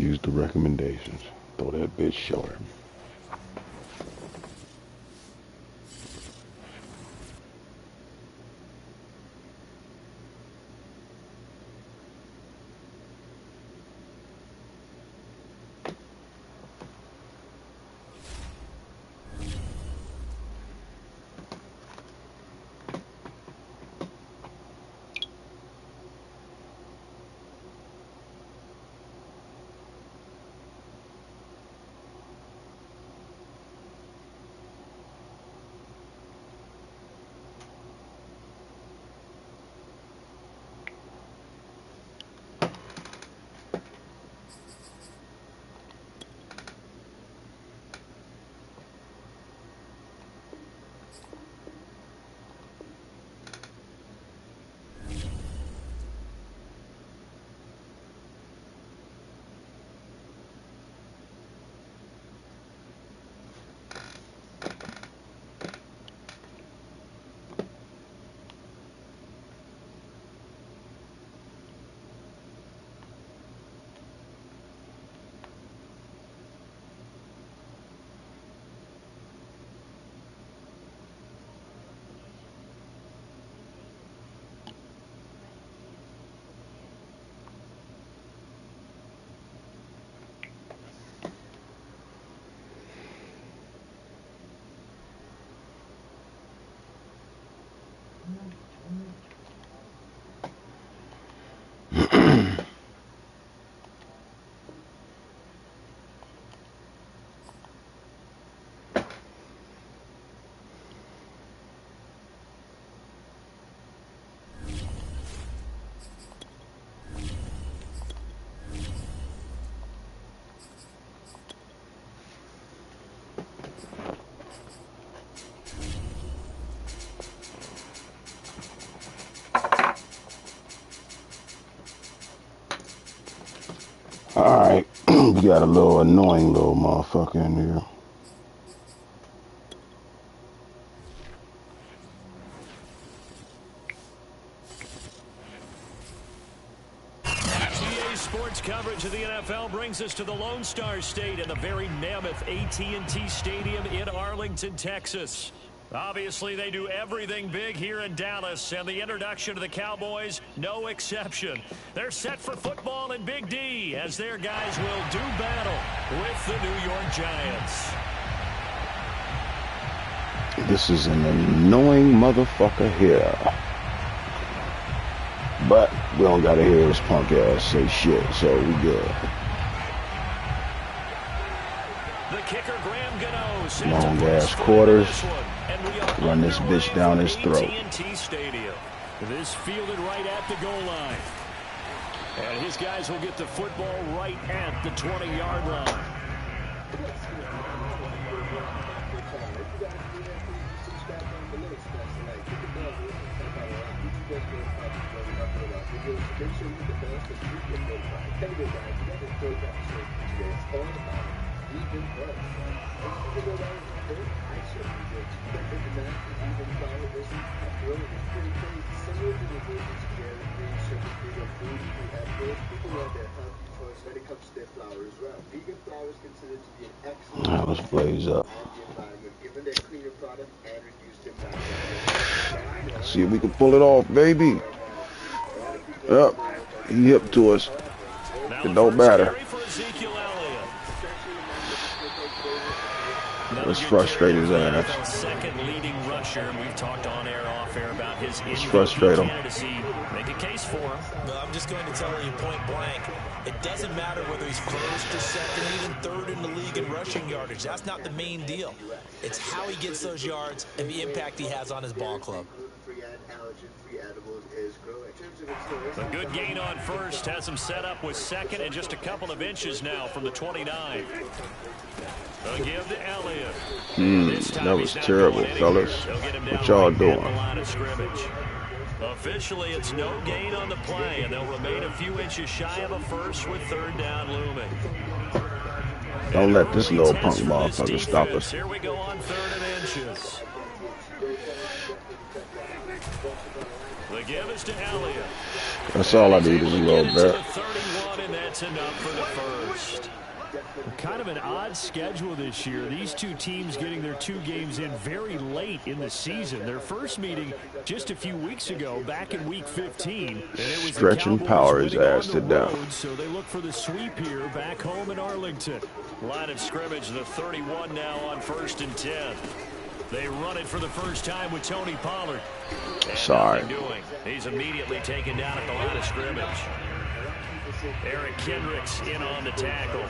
use the recommendations. Throw that bitch short. Alright, we got a little annoying little motherfucker in here. CA Sports coverage of the NFL brings us to the Lone Star State in the very mammoth AT&T Stadium in Arlington, Texas. Obviously, they do everything big here in Dallas, and the introduction of the Cowboys, no exception. They're set for football in Big D, as their guys will do battle with the New York Giants. This is an annoying motherfucker here. But we don't gotta hear his punk ass say shit, so we good. The kicker, Graham Gano, long ass quarters. Run this bitch down his throat. AT&T Stadium. This fielded right at the goal line. And his guys will get the football right at the 20-yard line. Now let's blaze up. See if we can pull it off, baby. Yep, he hip to us. It don't matter. Let's frustrate his ass. Second leading rusher. We've talked on air, off air about his frustrate him. Make a case for him. No, I'm just going to tell you point blank. It doesn't matter whether he's first or second, even third in the league in rushing yardage. That's not the main deal. It's how he gets those yards and the impact he has on his ball club. A good gain on first has him set up with second and just a couple of inches now from the 29. A give to Elliott. That was terrible, fellas. What y'all doing? Officially, it's no gain on the play, and they'll remain a few inches shy of a first with third down looming. Don't let this little punk motherfucker stop us. Here we go on third and inches. The give is to Elliott. That's all I need is a little bit. 31 in that That's enough for the first. Kind of an odd schedule this year. These two teams getting their 2 games in very late in the season. Their first meeting just a few weeks ago, back in Week 15. And it was Stretching power his ass to down. So they look for the sweep here back home in Arlington. Line of scrimmage, the 31 now on 1st and 10. They run it for the first time with Tony Pollard. And sorry. He's immediately taken down at the line of scrimmage. Eric Kendricks in on the tackle.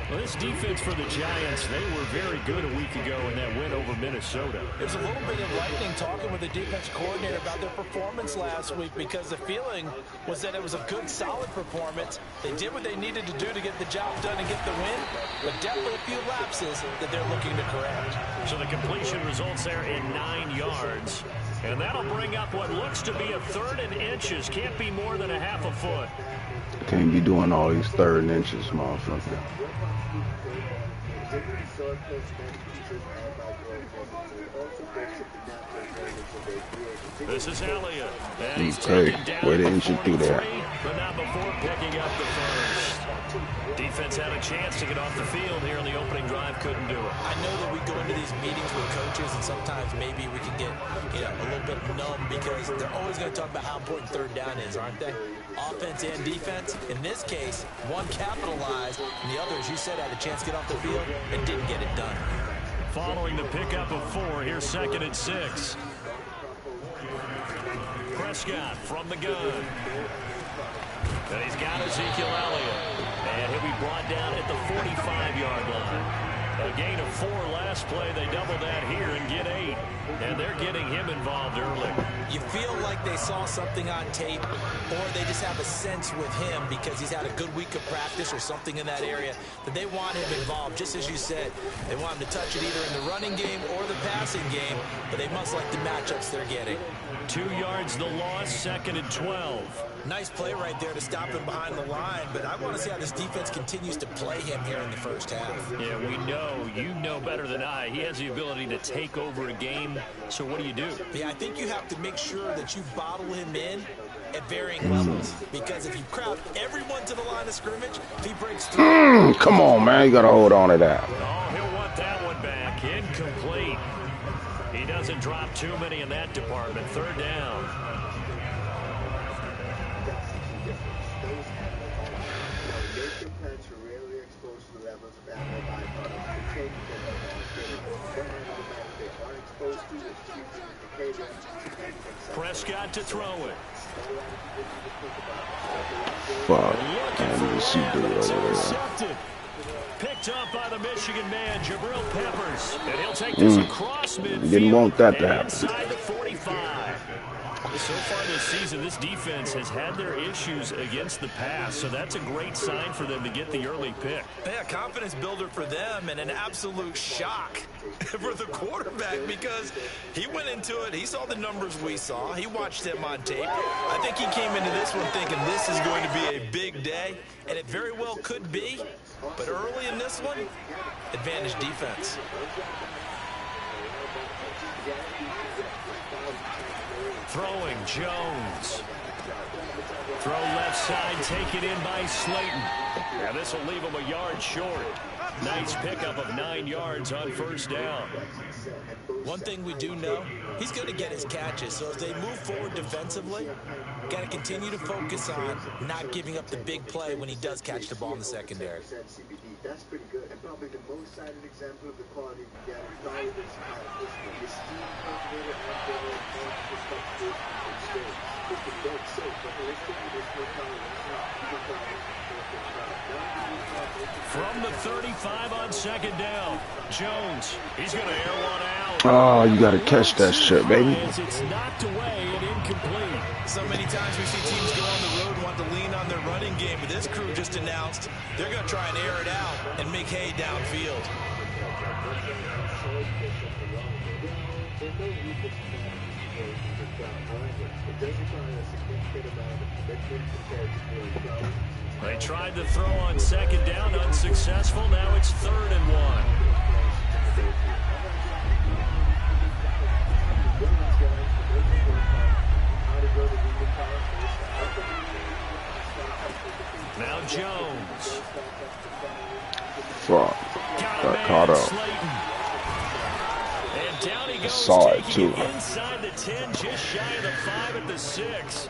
Well, this defense for the Giants, they were very good a week ago in that win over Minnesota. There's a little bit of lightning talking with the defense coordinator about their performance last week because the feeling was that it was a good, solid performance. They did what they needed to do to get the job done and get the win, but definitely a few lapses that they're looking to correct. So the completion results there in 9 yards. And that'll bring up what looks to be a 3rd and inches. Can't be more than a half a foot. Can't be doing all these 3rd and inches, motherfucker. This is Elliott. And he's okay, taken down where didn't you do that? But not before picking up the first. Defense had a chance to get off the field here in the opening drive, couldn't do it. I know that we go into these meetings with coaches, and sometimes maybe we can get a little bit numb because they're always going to talk about how important 3rd down is, aren't they? Offense and defense. In this case, one capitalized, and the other, as you said, had a chance to get off the field and didn't get it done. Following the pickup of 4, here's 2nd and 6. Prescott from the gun. And he's got Ezekiel Elliott. And he'll be brought down at the 45-yard line. A gain of 4 last play. They double that here and get 8. And they're getting him involved early. You feel like they saw something on tape, or they just have a sense with him because he's had a good week of practice or something in that area that they want him involved. Just as you said, they want him to touch it either in the running game or the passing game, but they must like the matchups they're getting. 2 yards the loss, 2nd and 12. Nice play right there to stop him behind the line, but I want to see how this defense continues to play him here in the first half. Yeah, we know. You know better than I. He has the ability to take over a game, so what do? Yeah, I think you have to make sure that you bottle him in at varying levels, because if you crowd everyone to the line of scrimmage, if he breaks through... Come on, man. You got to hold on to that. Oh, he'll want that one back. Incomplete. He doesn't drop too many in that department. 3rd down. Prescott to throw it. Fuck. Man, you see dude over there. Picked up by the Michigan man, Jabril Peppers. And he'll take this across midfield. Didn't want that to happen. Inside the 45. So far this season, this defense has had their issues against the pass, so that's a great sign for them to get the early pick. Yeah, confidence builder for them and an absolute shock for the quarterback because he went into it, he saw the numbers we saw, he watched them on tape. I think he came into this one thinking this is going to be a big day, and it very well could be, but early in this one, advantage defense. Throwing Jones. Throw left side, taken in by Slayton. Now this will leave him a yard short. Nice pickup of 9 yards on 1st down. One thing we do know, he's going to get his catches. So as they move forward defensively, got to continue to focus on not giving up the big play when he does catch the ball in the secondary. That's pretty good, and probably the most cited example of the quality we got is the steam cultivator From the 35 on 2nd down, Jones, he's going to air one out. Oh, you got to catch that shit, baby. It's knocked away and incomplete. So many times we see teams go on the road and want to lean on their running game, but this crew just announced they're going to try and air it out and make hay downfield. They tried to throw on 2nd down, unsuccessful. Now it's 3rd and 1. Now Jones. caught up. And down he goes, saw it taking too. it inside the 10, just shy of the 5 at the 6.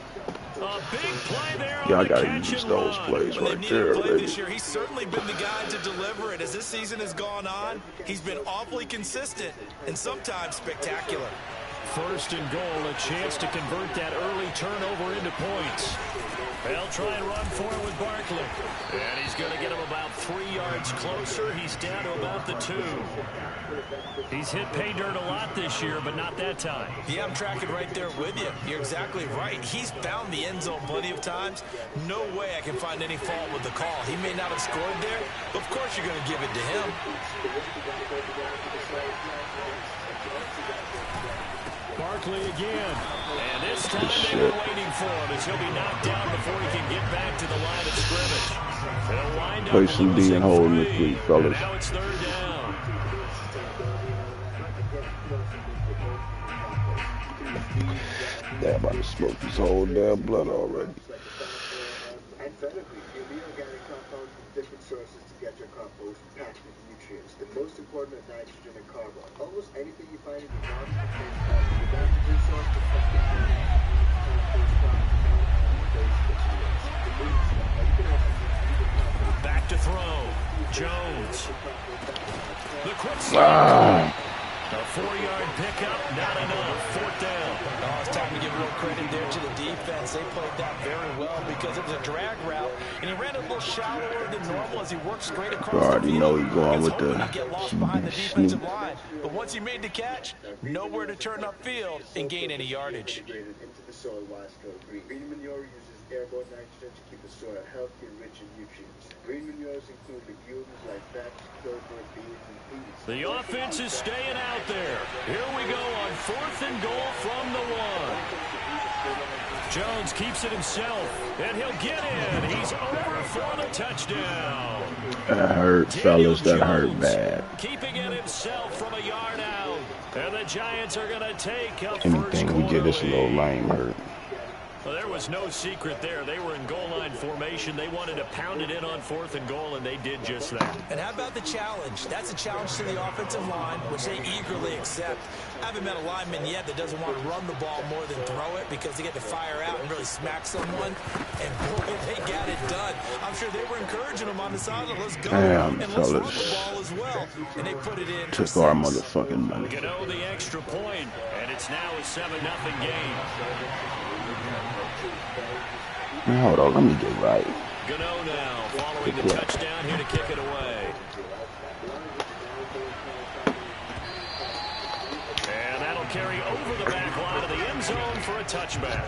A big play there. Yeah, on I gotta the catch use and those run. plays When right they've there, needed a play baby. this year, he's certainly been the guy to deliver it. As this season has gone on, he's been awfully consistent and sometimes spectacular. First and goal, a chance to convert that early turnover into points. They'll try and run for it with Barkley. And he's going to get him about 3 yards closer. He's down to about the 2. He's hit pay dirt a lot this year, but not that time. Yeah, I'm tracking right there with you. You're exactly right. He's found the end zone plenty of times. No way I can find any fault with the call. He may not have scored there, but of course you're going to give it to him. Barkley again. And this time they were waiting for him as he'll be knocked down before he can get back to the line of scrimmage. They'll wind Play up some D losing and hold in the 3. fleet, And fellas. now it's 3rd down. They're about to smoke this whole damn blood already. And vertically, you need organic compounds from different sources to get your compost packed with nutrients. The most important are nitrogen and carbon. Almost anything you find in your garden contains carbon. The nitrogen source to compost Back to throw. Jones. The quick slide. A 4-yard pickup, not enough. 4th down. Oh, it's time to give real credit there to the defense. They played that very well because it was a drag route, and he ran a little shallower than normal as he worked straight across You already the field. know he's going with the He'd get lost behind the defensive line. But once he made the catch, nowhere to turn upfield and gain any yardage. Into the soil while still green. Green manure uses airborne nitrogen to keep the soil healthy and rich in nutrients. Green manures include legumes like vetch, clover, beans, and peas. The offense is staying out there. Here we go on 4th and goal from the 1. Jones keeps it himself, and he'll get in. He's over for the touchdown. That hurt, fellas. That hurt bad. Keeping it himself from a yard out. And the Giants are going to take a Anything we get this little lame hurt. Well, there was no secret there. They were in goal line formation. They wanted to pound it in on 4th and goal, and they did just that. And how about the challenge? That's a challenge to the offensive line, which they eagerly accept. I haven't met a lineman yet that doesn't want to run the ball more than throw it because they get to fire out and really smack someone. And boy, they got it done. I'm sure they were encouraging them on the sideline. Let's go. Damn, and let's run fellas. the ball as well. And they put it in. Took our motherfucking money. Gano the extra point, and it's now a 7-0 game. Man, hold on, let me get right. Gano now following the touchdown here to kick it away. And that'll carry over the back line of the end zone for a touchback.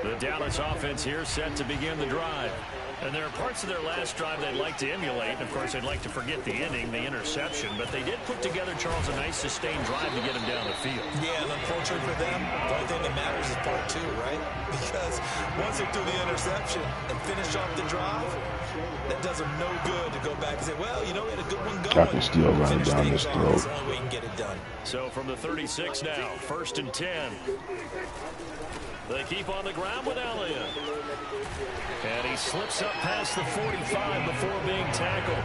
The Dallas offense here set to begin the drive. And there are parts of their last drive they'd like to emulate. And of course, they'd like to forget the ending, the interception. But they did put together, Charles, a nice sustained drive to get him down the field. Yeah, and unfortunately for them, the only thing that matters is part 2, right? Because once they threw the interception and finish off the drive, that does them no good to go back and say, well, you know, we had a good one going. I can still run it down this throat. That's the only way you can get it done. So from the 36 now, 1st and 10. They keep on the ground with Elliott. And he slips up past the 45 before being tackled.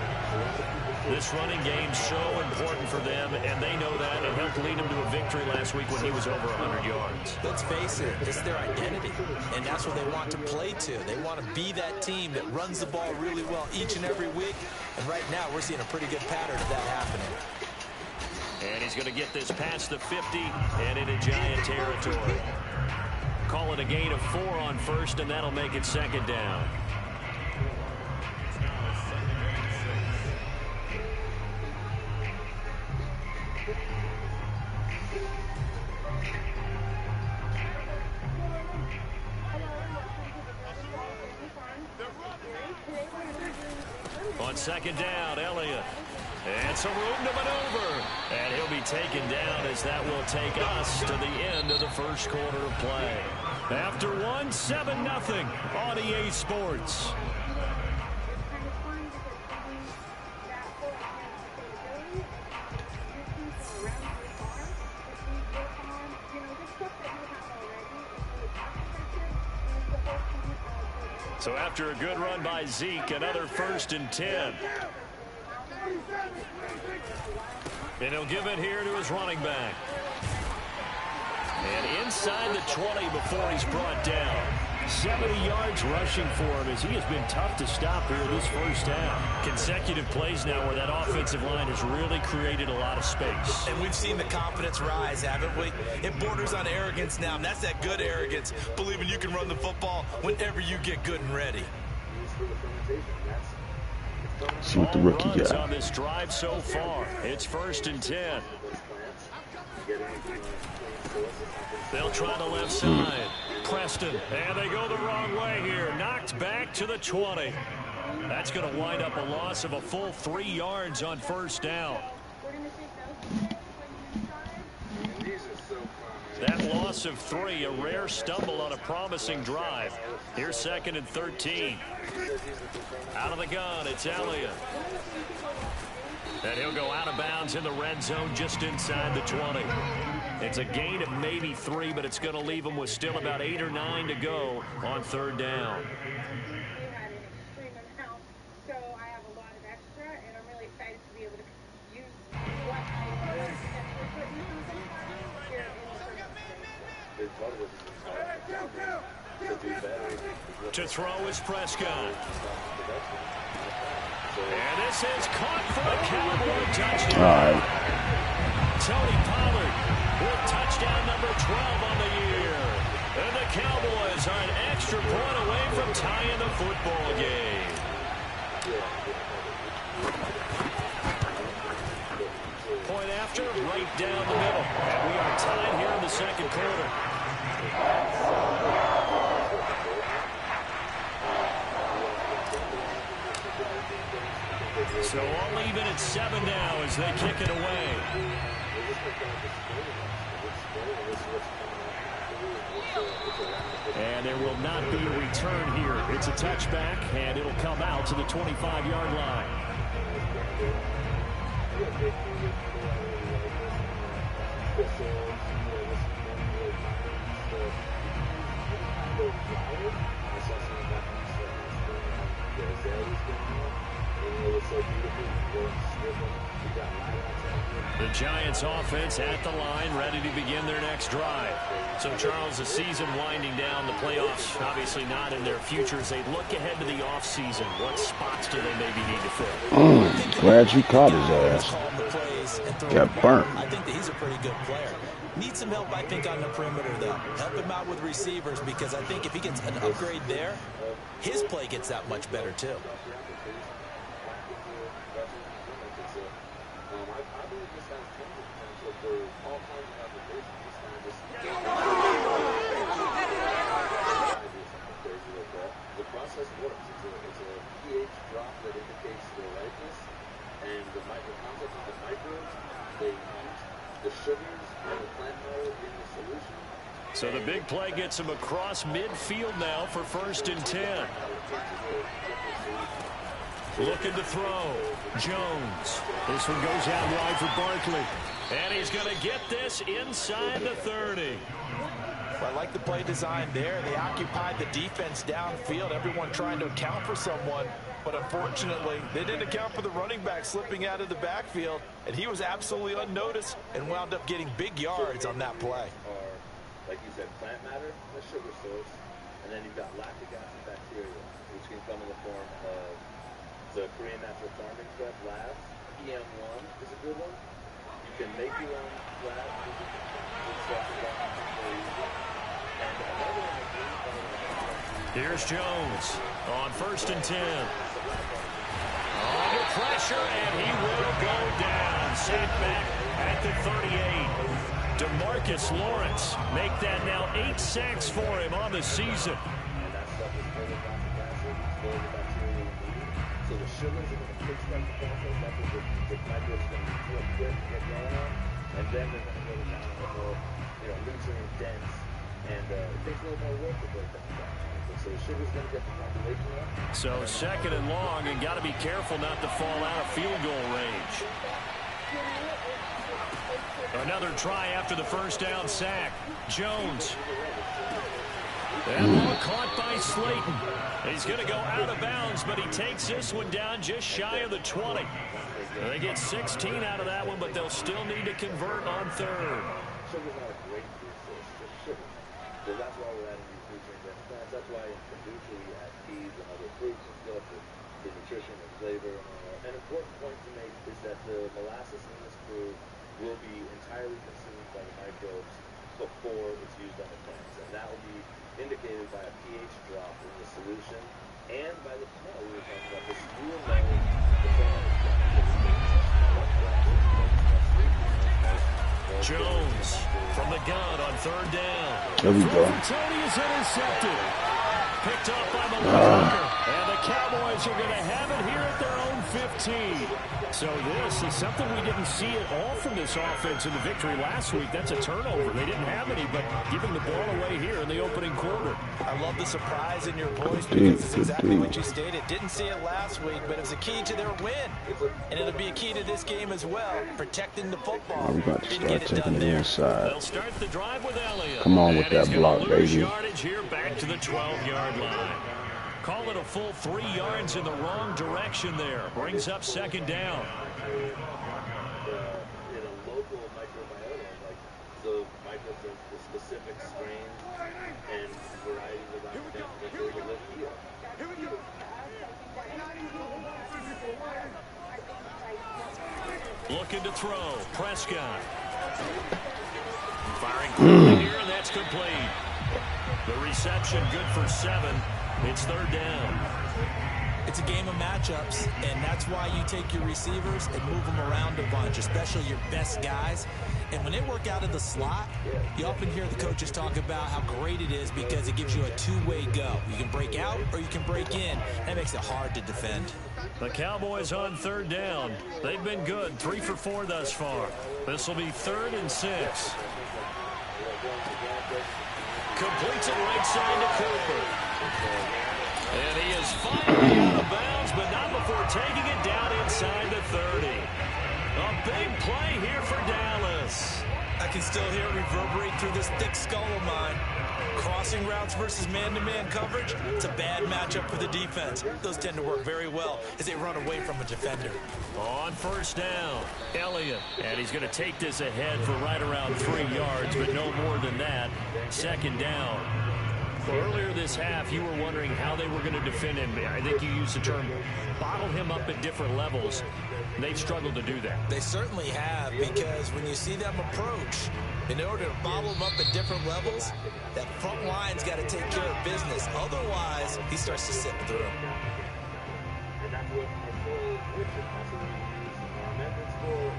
This running game's so important for them, and they know that. It helped lead them to a victory last week when he was over 100 yards. Let's face it, it's their identity, and that's what they want to play to. They want to be that team that runs the ball really well each and every week, and right now we're seeing a pretty good pattern of that happening. And he's going to get this past the 50 and into Giant territory. Call it a gain of 4 on 1st, and that'll make it 2nd down. On 2nd down, Elliott. And some room to maneuver. And he'll be taken down as that will take us to the end of the first quarter of play. After 7-0 on EA Sports. So after a good run by Zeke, another 1st and 10. And he'll give it here to his running back. And inside the 20 before he's brought down. 70 yards rushing for him as he has been tough to stop here this first half. Consecutive plays now where that offensive line has really created a lot of space. And we've seen the confidence rise, haven't we? It borders on arrogance now, and that's that good arrogance, believing you can run the football whenever you get good and ready. See what the rookie got on this drive so far. It's 1st and 10. They'll try the left side. Preston, and they go the wrong way here. Knocked back to the 20. That's going to wind up a loss of a full 3 yards on 1st down. That loss of 3, a rare stumble on a promising drive. Here's 2nd and 13. Out of the gun, it's Elliott. And he'll go out of bounds in the red zone just inside the 20. It's a gain of maybe 3, but it's going to leave him with still about 8 or 9 to go on 3rd down. So I have a lot of extra, and I'm really excited to be able to use what I learned and put into something here in the To throw is Prescott. And this is caught for a Cowboy touchdown. All right. Tony Pollard with touchdown number 12 on the year. And the Cowboys are an extra point away from tying the football game. Point after, right down the middle. And we are tied here in the 2nd quarter. So all even at 7 now as they kick it away. And there will not be a return here. It's a touchback, and it'll come out to the 25-yard line. The Giants offense at the line, ready to begin their next drive. So, Charles, the season winding down, the playoffs obviously not in their future. As they look ahead to the offseason, what spots do they maybe need to fill? Glad you caught his ass. Got burnt. I think that he's a pretty good player. Needs some help, I think, on the perimeter, though. Help him out with receivers, because I think if he gets an upgrade there, his play gets that much better, too. So the big play gets him across midfield now for 1st and 10. Looking to throw. Jones. This one goes out wide for Barkley. And he's going to get this inside the 30. Well, I like the play design there. They occupied the defense downfield, everyone trying to account for someone. But unfortunately, they didn't account for the running back slipping out of the backfield. And he was absolutely unnoticed and wound up getting big yards on that play. Like you said, plant matter, the sugar source, and then you've got lactic acid bacteria, which can come in the form of the Korean natural farming prep labs. PM1 is a good one. You can make your own lab. Here's Jones on 1st and 10. Under pressure, and he will go down. Sacked back at the 38. DeMarcus Lawrence make that now 8 sacks for him on the season. So the sugars are going to kickstart the process. That's what the microbes going to do quick, get going on, and then they're going to go down a little more, nutrient dense, and it takes a little more work to break that down. So the sugar's going to get the population up. So 2nd and long, and got to be careful not to fall out of field goal range. Another try after the 1st down sack. Jones. And ball caught by Slayton. He's going to go out of bounds, but he takes this one down just shy of the 20. They get 16 out of that one, but they'll still need to convert on third. Sugar's not a great food source, just sugar. So that's why we're adding these nutrients and fats. That's why in kombucha we add peas and other fruits and stuff for nutrition and flavor. An important point to make is that the molasses in this brew will be entirely consumed by the microbes before it's used on the plants. And that will be indicated by a pH drop in the solution and by the smell we were talking about. This you will know the plant is Jones from the gun on third down. There we go. Tony is intercepted. Picked up by Malone. And the Cowboys are going to have it here at their own 15. So this is something we didn't see at all from this offense in the victory last week. That's a turnover. They didn't have any, but giving the ball away here in the opening quarter. I love the surprise in your voice because it's exactly what you stated. Didn't see it last week, but it's a key to their win. And it'll be a key to this game as well, protecting the football. We're about to start taking it inside. They'll start the drive with Elliott. Come on with that block, baby. Yardage here back to the 12-yard line. Call it a full 3 yards in the wrong direction there. Brings up second down. in a local microbiota, like the microbes of the specific strains and varieties of that that live here. Looking to throw. Prescott. Firing quickly here, and that's complete. The reception good for 7. It's third down. It's a game of matchups, and that's why you take your receivers and move them around a bunch, especially your best guys. And when they work out of the slot, you often hear the coaches talk about how great it is because it gives you a two-way go. You can break out or you can break in. That makes it hard to defend. The Cowboys on third down. They've been good, 3 for 4 thus far. This will be 3rd and 6. Completes it right side to Cooper. And he is finally out of bounds, but not before taking it down inside the 30. A big play here for Dallas. I can still hear it reverberate through this thick skull of mine. Crossing routes versus man-to-man coverage, it's a bad matchup for the defense. Those tend to work very well as they run away from a defender. On first down, Elliott. And he's going to take this ahead for right around 3 yards, but no more than that. Second down. Earlier this half, you were wondering how they were going to defend him. I think you used the term bottle him up at different levels. They've struggled to do that. They certainly have, because when you see them approach, in order to bottle him up at different levels, that front line's got to take care of business. Otherwise, he starts to slip through. And that's what our goal is. That's what we use methods for.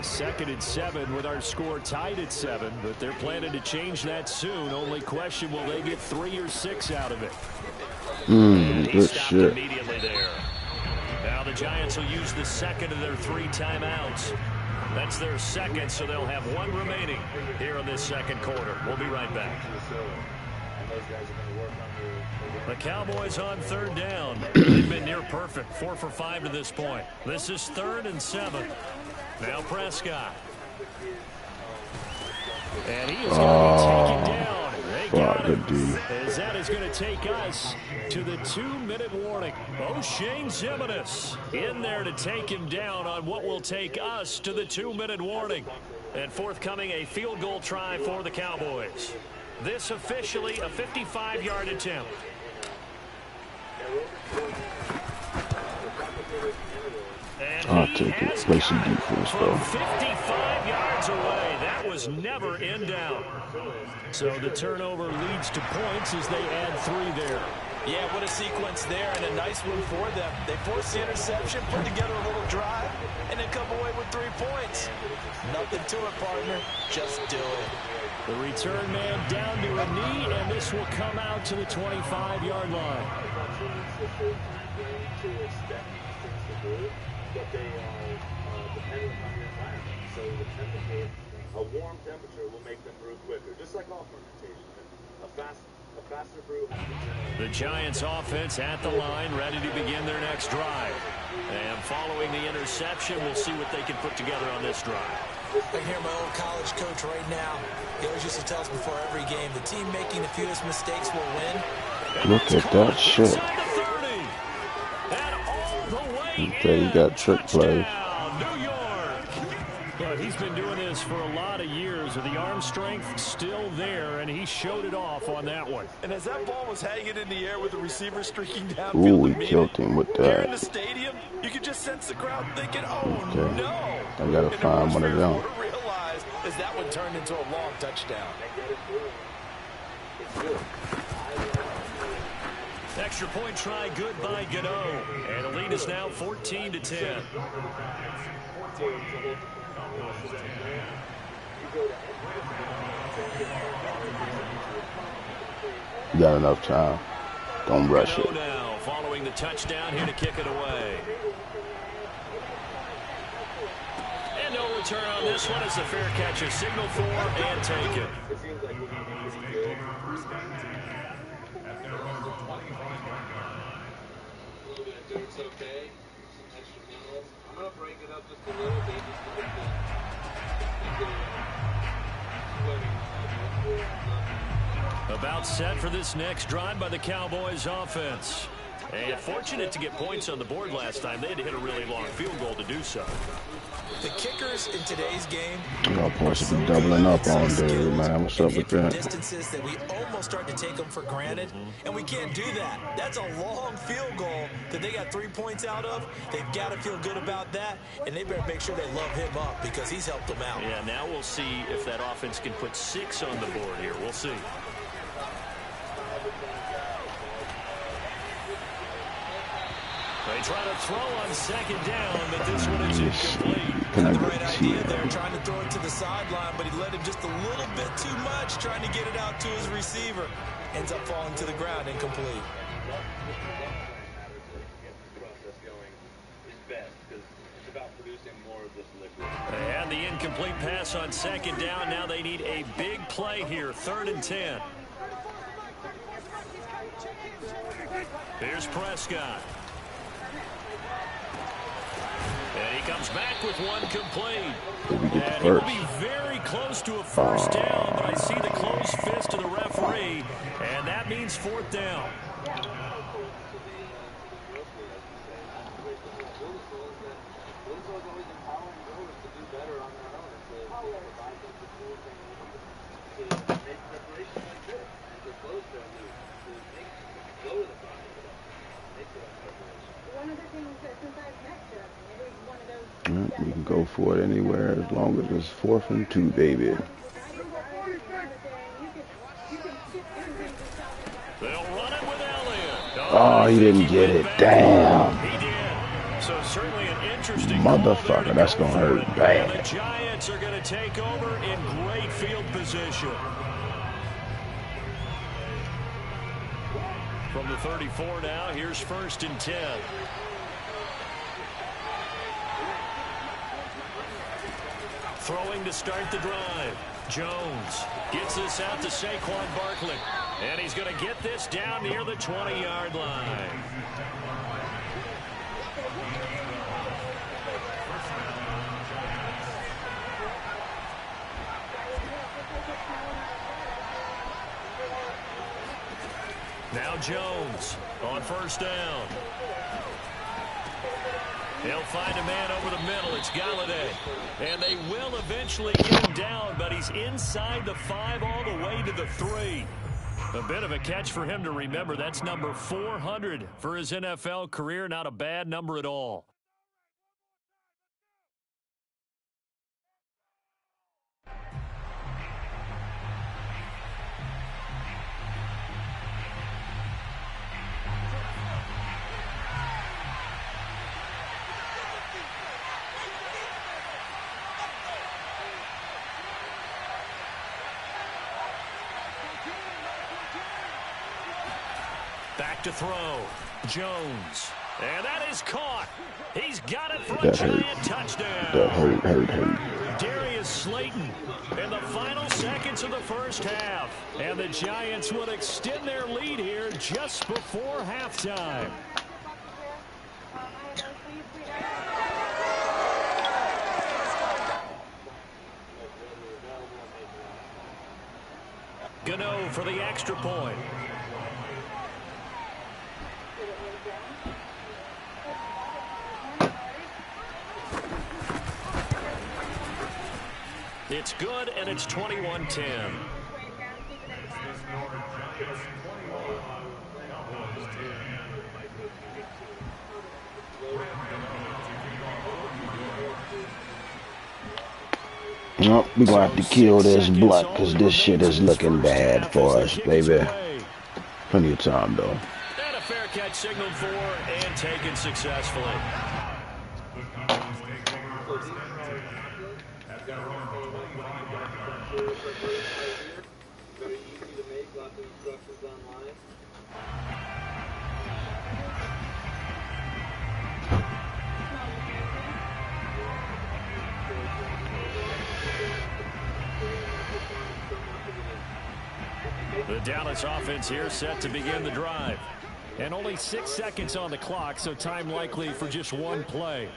2nd and 7 with our score tied at 7, but they're planning to change that soon. Only question, will they get 3 or 6 out of it? Good shit. Immediately there. Now the Giants will use the 2nd of their 3 timeouts. That's their 2nd, so they'll have 1 remaining here in this 2nd quarter. We'll be right back. The Cowboys on third down. They've been near perfect, 4 for 5 to this point. This is 3rd and 7. Now Prescott. And he is going to be taken down. They got him. As that is going to take us to the 2-minute warning. O'Shane Ximines in there to take him down on what will take us to the 2-minute warning. And forthcoming, a field goal try for the Cowboys. This officially a 55-yard attempt. I'll take it. Play some defense, though. 55 yards away. That was never in doubt. So the turnover leads to points as they add 3 there. Yeah, what a sequence there, and a nice one for them. They forced the interception, put together a little drive, and then come away with 3 points. Nothing to it, partner. Just do it. The return man down to a knee, and this will come out to the 25-yard line. But they are dependent on the environment. So the temperature, a warm temperature will make them brew quicker, just like all fermentation. A faster brew has to... The Giants offense at the line, ready to begin their next drive. And following the interception, we'll see what they can put together on this drive. I can hear my old college coach right now. He always used to tell us before every game, the team making the fewest mistakes will win. Look at that shit. Okay, you got trick plays. New York. But he's been doing this for a lot of years. The arm strength still there, and he showed it off on that one. And as that ball was hanging in the air with the receiver streaking downfield, Ooh, he killed him with here in that. the stadium, you could just sense the crowd thinking, oh, Okay. no. I gotta find one of them. Realized as that one turned into a long touchdown. Extra point try good by Gano. And the lead is now 14-10. You got enough time. Don't rush it. Now following the touchdown here to kick it away. And no return on this one as the fair catch is signaled for and taken. It's okay. Some extra minerals. I'm gonna break it up just a little bit just to get the About set for this next drive by the Cowboys offense. And fortunate to get points on the board last time. They had to hit a really long field goal to do so. The kickers in today's game Y'all supposed to be doubling up on dude, man. What's up with that? distances that we almost start to take them for granted, and we can't do that. That's a long field goal that they got 3 points out of. They've got to feel good about that, and they better make sure they love him up because he's helped them out. Yeah, now we'll see if that offense can put 6 on the board here. We'll see. They try to throw on second down, but this one is incomplete. Can I Great get idea here? there, trying to throw it to the sideline, but he let him just a little bit too much, trying to get it out to his receiver. Ends up falling to the ground, incomplete. process going is best because it's about producing more of this liquid. And the incomplete pass on second down. Now they need a big play here, 3rd and 10. Here's Prescott. And he comes back with one complete. And he will be very close to a first down, but I see the closed fist of the referee, and that means 4th down. You can go for it anywhere as long as it's 4th and 2, baby. They'll run it with Elliott. Oh, he didn't get it. Damn. He did. So certainly an interesting Motherfucker, that's gonna hurt bad. And the Giants are going to take over in great field position. From the 34 now, here's 1st and 10. Throwing to start the drive. Jones gets this out to Saquon Barkley. And he's going to get this down near the 20-yard line. Now Jones on 1st down. He'll find a man over the middle. It's Galladay. And they will eventually get him down, but he's inside the 5 all the way to the 3. A bit of a catch for him to remember. That's number 400 for his NFL career. Not a bad number at all. Back to throw. Jones. And that is caught. He's got it for a giant touchdown. That hurt. Darius Slayton in the final seconds of the first half. And the Giants will extend their lead here just before halftime. Gano for the extra point. It's good, and it's 21-10. Well, we're going to have to kill this blunt because this shit is looking bad for us, baby. Plenty of time, though. And a fair catch signaled for and taken successfully. Very easy to make, lots of instructions online. The Dallas offense here set to begin the drive. And only 6 seconds on the clock, so time likely for just one play.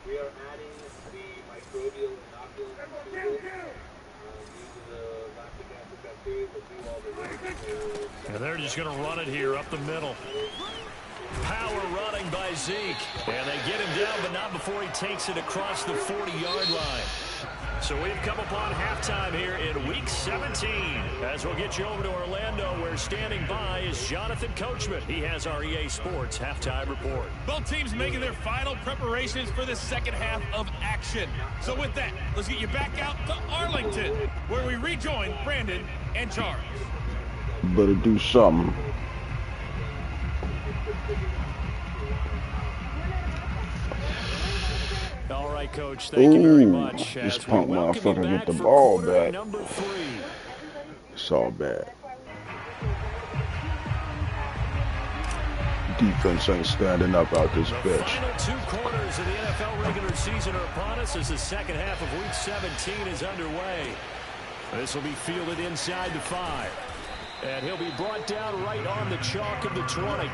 We are adding the microbial inoculant material due to the lactic acid bacteria that do all the work. And they're just going to run it here up the middle. Power running by Zeke. And they get him down, but not before he takes it across the 40-yard line. So we've come upon halftime here in Week 17. As we'll get you over to Orlando, where standing by is Jonathan Coachman. He has our EA Sports halftime report. Both teams making their final preparations for the second half of action. So with that, let's get you back out to Arlington, where we rejoin Brandon and Charles. Better do something. All right, Coach. Thank you very much. This punk motherfucker get the ball back. It's all bad. Defense ain't standing up out this bitch. Final 2 quarters of the NFL regular season are upon us as the second half of Week 17 is underway. This will be fielded inside the 5. And he'll be brought down right on the chalk of the 20.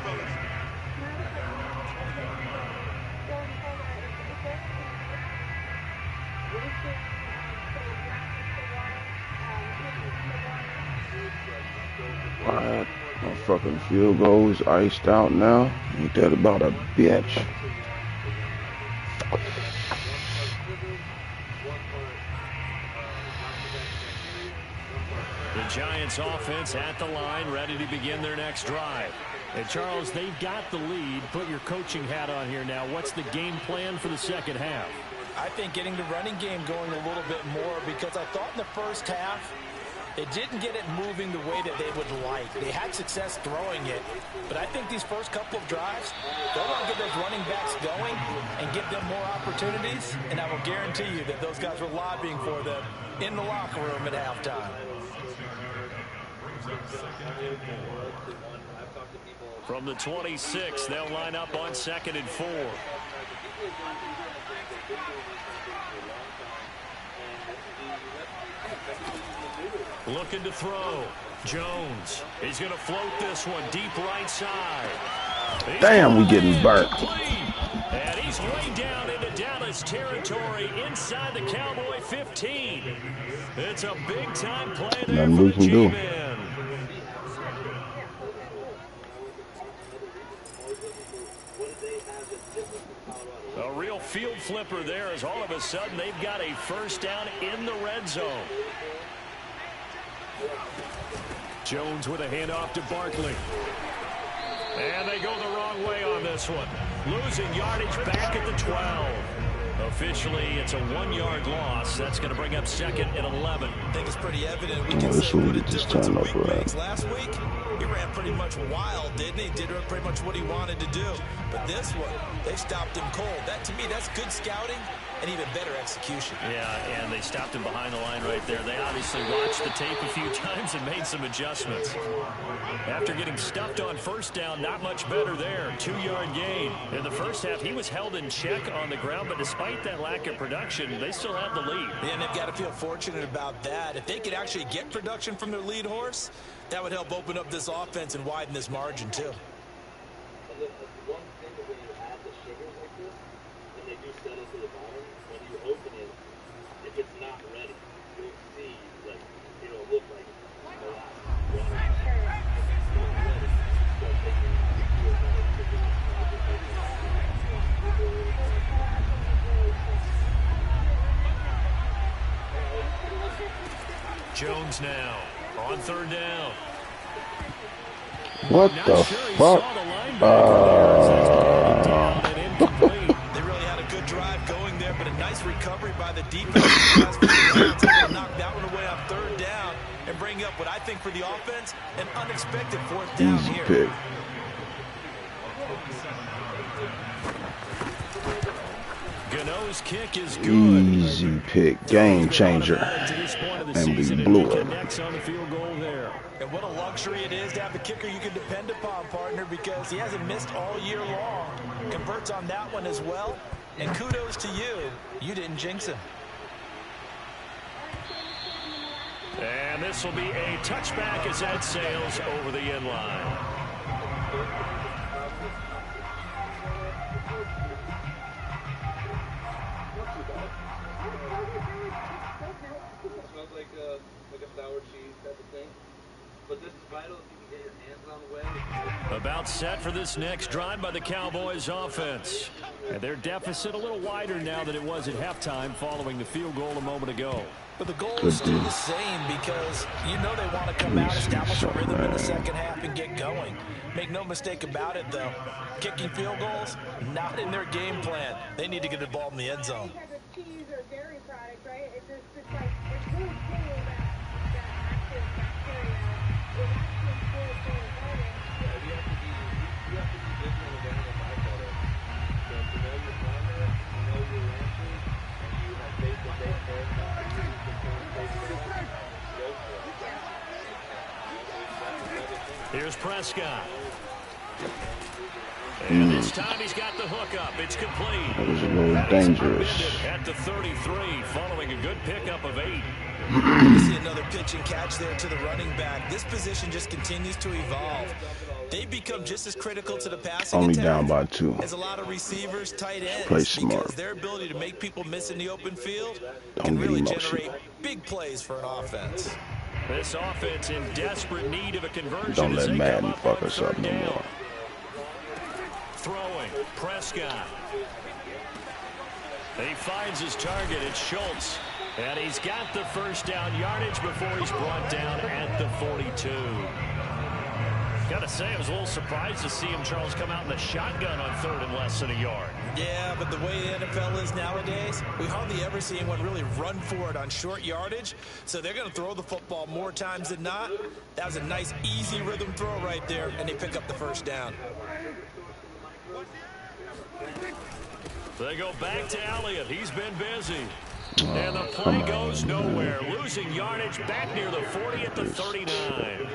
Alright, my fucking field goal is iced out now. Ain't that about a bitch? The Giants offense at the line, ready to begin their next drive. And Charles, they've got the lead. Put your coaching hat on here now. What's the game plan for the second half? I think getting the running game going a little bit more, because I thought in the first half it didn't get it moving the way that they would like. They had success throwing it, but I think these first couple of drives, they want to get those running backs going and give them more opportunities, and I will guarantee you that those guys were lobbying for them in the locker room at halftime. From the 26, they'll line up on 2nd and 4. Looking to throw. Jones. He's going to float this one deep right side. Damn, we getting burnt. And he's way down into Dallas territory inside the Cowboy 15. It's a big-time play there for the G-Men. A real field flipper there, as all of a sudden they've got a first down in the red zone. Jones with a handoff to Barkley. And they go the wrong way on this one. Losing yardage back at the 12. Officially, it's a 1-yard loss. That's going to bring up 2nd and 11. I think it's pretty evident. We can say what a difference a week makes. Last week, he ran pretty much wild, didn't he? Did pretty much what he wanted to do. But this one, they stopped him cold. That, to me, that's good scouting and even better execution. Yeah, and they stopped him behind the line right there. They obviously watched the tape a few times and made some adjustments. After getting stuffed on first down, not much better there. 2-yard gain. In the first half, he was held in check on the ground, but despite that lack of production, they still have the lead. And they've got to feel fortunate about that. If they could actually get production from their lead horse, that would help open up this offense and widen this margin, too. Jones now on third down. What the fuck? They really had a good drive going there, but a nice recovery by the defense. Able to knock that one away on third down and bring up what I think for the offense, an unexpected fourth down Easy here. pick. Gano's kick is good. Easy pick. Game changer. And we blew it. And what a luxury it is to have a kicker you can depend upon, partner, because he hasn't missed all year long. Converts on that one as well. And kudos to you. You didn't jinx him. And this will be a touchback as that sails over the end line. Smells like a sour cheese type of thing. But this is vital if you can get your hands on the way. About set for this next drive by the Cowboys offense. And their deficit a little wider now than it was at halftime following the field goal a moment ago. But the goal is still the same because you know they want to come out, establish a rhythm in the second half, and get going. Make no mistake about it, though. Kicking field goals, not in their game plan. They need to get the ball in the end zone. Cheese or dairy product, right? It's like, it's really cool that active bacteria is actually still voting. You have to be vigilant of animal byproduct. So to know your farmer, to know your ranchers, and you have faith that they care about you, you can go for it. Here's Prescott. And this time he's got the hook up. It's complete. That was a little dangerous. At the 33, following a good pickup of 8. You see another pitch and catch there to the running back. This position just continues to evolve. They become just as critical to the passing Only attack down by 2. as a lot of receivers, tight ends, Play smart. because their ability to make people miss in the open field Don't can get really emotional. generate big plays for an offense. This offense in desperate need of a conversion. Don't as let they Madden come up fuck on us up third no down. more. Throwing, Prescott. He finds his target, it's Schultz. And he's got the first down yardage before he's brought down at the 42. Gotta say, I was a little surprised to see him, Charles, come out in the shotgun on third and less than a yard. Yeah, but the way the NFL is nowadays, we hardly ever see anyone really run for it on short yardage. So they're going to throw the football more times than not. That was a nice, easy rhythm throw right there, and they pick up the first down. They go back to Elliott. He's been busy. And the play goes nowhere. Losing yardage back near the 40 at the 39.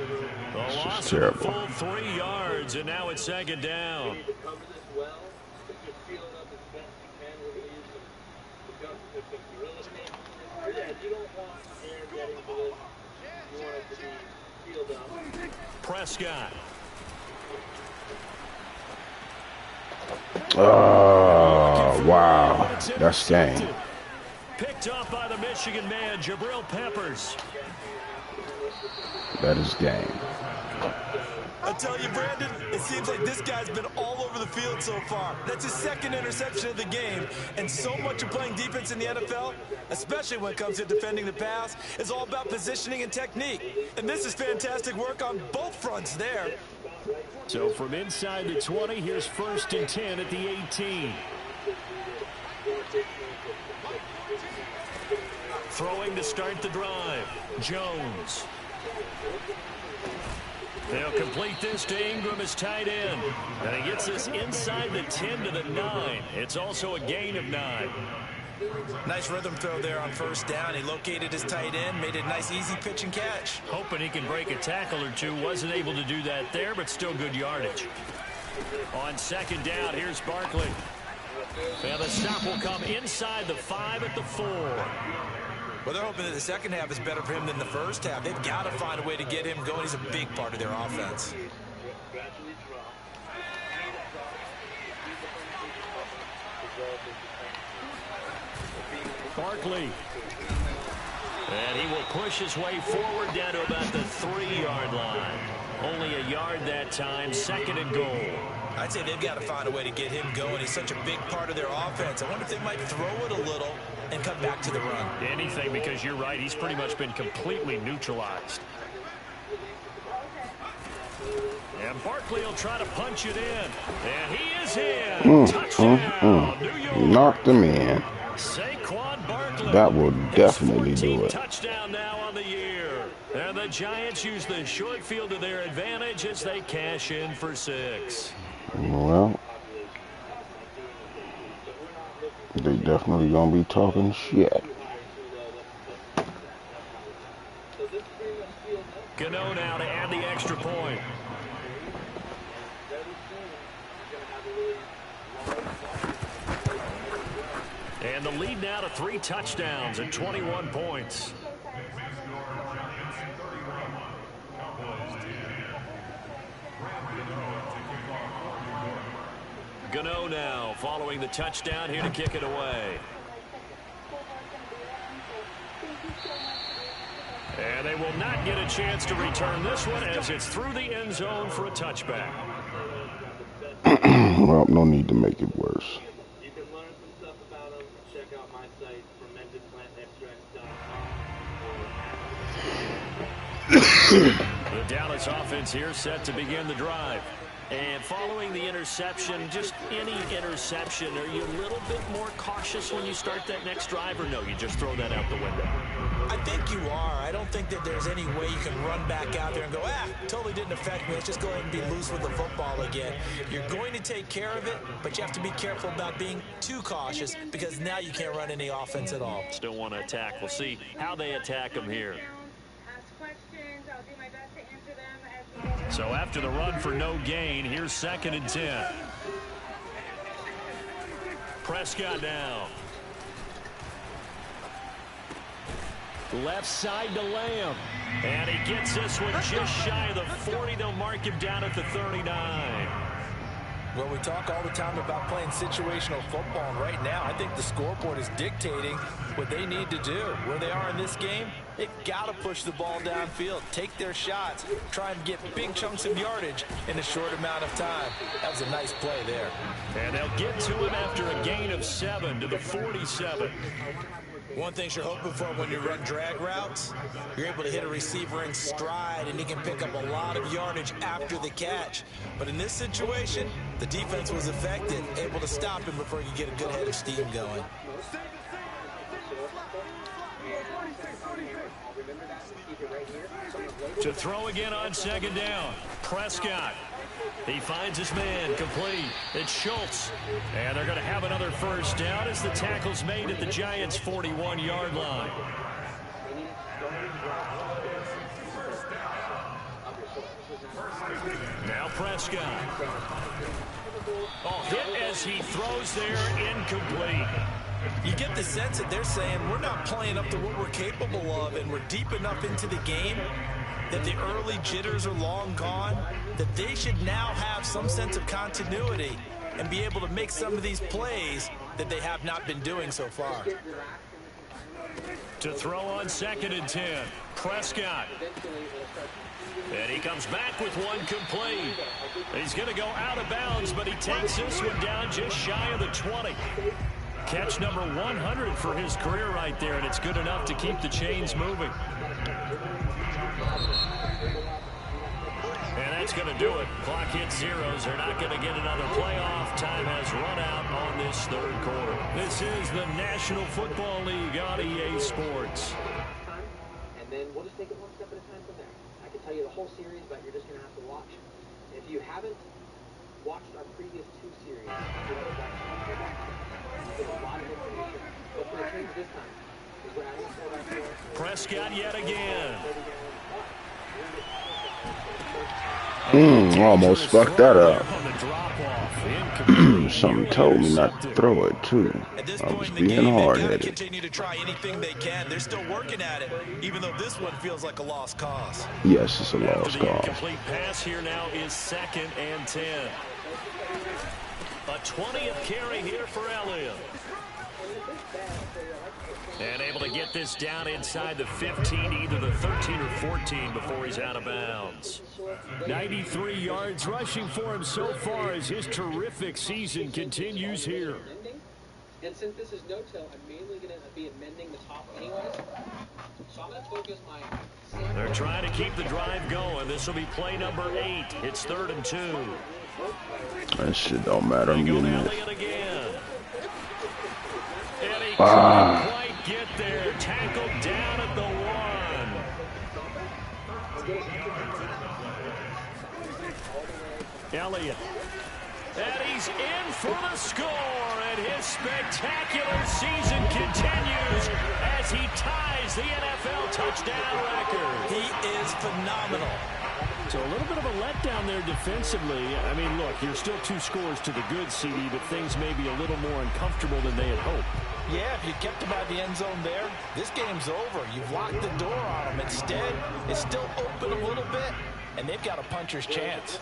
The loss of a full 3 yards, and now it's second down. You cover this well, if you're sealing up as best you can, we're going to use some gorilla tape. You don't want air getting to this. You want it to be sealed up. Prescott. Oh, wow. That's game. Picked up by the Michigan man, Jabril Peppers. That is game. I tell you, Brandon, it seems like this guy's been all over the field so far. That's his second interception of the game. And so much of playing defense in the NFL, especially when it comes to defending the pass, is all about positioning and technique. And this is fantastic work on both fronts there. So from inside the 20, here's 1st and 10 at the 18. Throwing to start the drive, Jones. They'll complete this to Ingram as tight end. And he gets this inside the 10 to the 9. It's also a gain of 9. Nice rhythm throw there on first down. He located his tight end, made it a nice easy pitch and catch. Hoping he can break a tackle or two. Wasn't able to do that there, but still good yardage. On second down, here's Barkley. And the stop will come inside the 5 at the 4. Well, they're hoping that the second half is better for him than the first half. They've got to find a way to get him going. He's a big part of their offense. Barkley. And he will push his way forward down to about the 3-yard line. Only a yard that time, 2nd and goal. I'd say they've got to find a way to get him going. He's such a big part of their offense. I wonder if they might throw it a little and come back to the run. Anything, because you're right. He's pretty much been completely neutralized. And Barkley will try to punch it in. And he is in. Touchdown, New York. Knocked him in. Saquon Barkley. That will definitely do it. Touchdown now on the year. And the Giants use the short field to their advantage as they cash in for 6. Well, they definitely gonna be talking shit. Gano now to add the extra point. And the lead now to 3 touchdowns and 21 points. Gano now following the touchdown here to kick it away. And they will not get a chance to return this one as it's through the end zone for a touchback. Well, no need to make it worse. You can learn some stuff about them. Check out my site, fermentedplantextracts.com. The Dallas offense here set to begin the drive. And following the interception, just any interception, are you a little bit more cautious when you start that next drive, or no, you just throw that out the window? I think you are. I don't think that there's any way you can run back out there and go, totally didn't affect me. Let's just go ahead and be loose with the football again. You're going to take care of it, but you have to be careful about being too cautious because now you can't run any offense at all. Still want to attack. We'll see how they attack them here. So after the run for no gain, here's 2nd and 10. Prescott now. Left side to Lamb. And he gets this one just shy of the 40. They'll mark him down at the 39. Well, we talk all the time about playing situational football, and right now I think the scoreboard is dictating what they need to do. Where they are in this game, they've got to push the ball downfield, take their shots, try and get big chunks of yardage in a short amount of time. That was a nice play there. And they'll get to him after a gain of 7 to the 47. One thing you're hoping for when you run drag routes, you're able to hit a receiver in stride, and he can pick up a lot of yardage after the catch. But in this situation, the defense was effective, able to stop him before he could get a good head of steam going. To throw again on 2nd down. Prescott. He finds his man complete. It's Schultz. And they're going to have another first down as the tackle's made at the Giants' 41-yard line. Now Prescott. Hit as he throws there, incomplete. You get the sense that they're saying we're not playing up to what we're capable of, and we're deep enough into the game that the early jitters are long gone, that they should now have some sense of continuity and be able to make some of these plays that they have not been doing so far. To throw on 2nd and 10, Prescott. And he comes back with one complete. He's going to go out of bounds, but he takes this one down just shy of the 20. Catch number 100 for his career right there, and it's good enough to keep the chains moving. And that's going to do it. Clock hits zeros. They're not going to get another playoff. Time has run out on this 3rd quarter. This is the National Football League on EA Sports. And then we'll just take it one step at a time from there. I can tell you the whole series, but you're just going to have to watch. If you haven't watched our previous 2 series, you have a lot of information. What's going to change this time is we're adding a quarterback. Prescott yet again. Almost fucked that up. Something told me not to throw it, too. I was being hard-headed. Continue to try anything they can. They're still working at it, even though this one feels like a lost cause. Yes, it's a lost cause. Complete pass here now is 2nd and 10. A 20th carry here for Elliott. And able to get this down inside the 15, either the 13 or 14 before he's out of bounds. 93 yards rushing for him so far as his terrific season continues here. And since this is no-till, I'm mainly going to be amending the top anyways. So I'm going to focus my... They're trying to keep the drive going. This will be play number 8. It's 3rd and 2. That shit don't matter. I'm getting it. Again. And he couldn't quite get there. Tackled down at the 1. Elliott. And he's in for the score. And his spectacular season continues as he ties the NFL touchdown record. He is phenomenal. So a little bit of a letdown there defensively. I mean, look, you're still 2 scores to the good, CD, but things may be a little more uncomfortable than they had hoped. Yeah, if you kept him out of the end zone there, this game's over. You've locked the door on him. Instead, it's still open a little bit, and they've got a puncher's chance.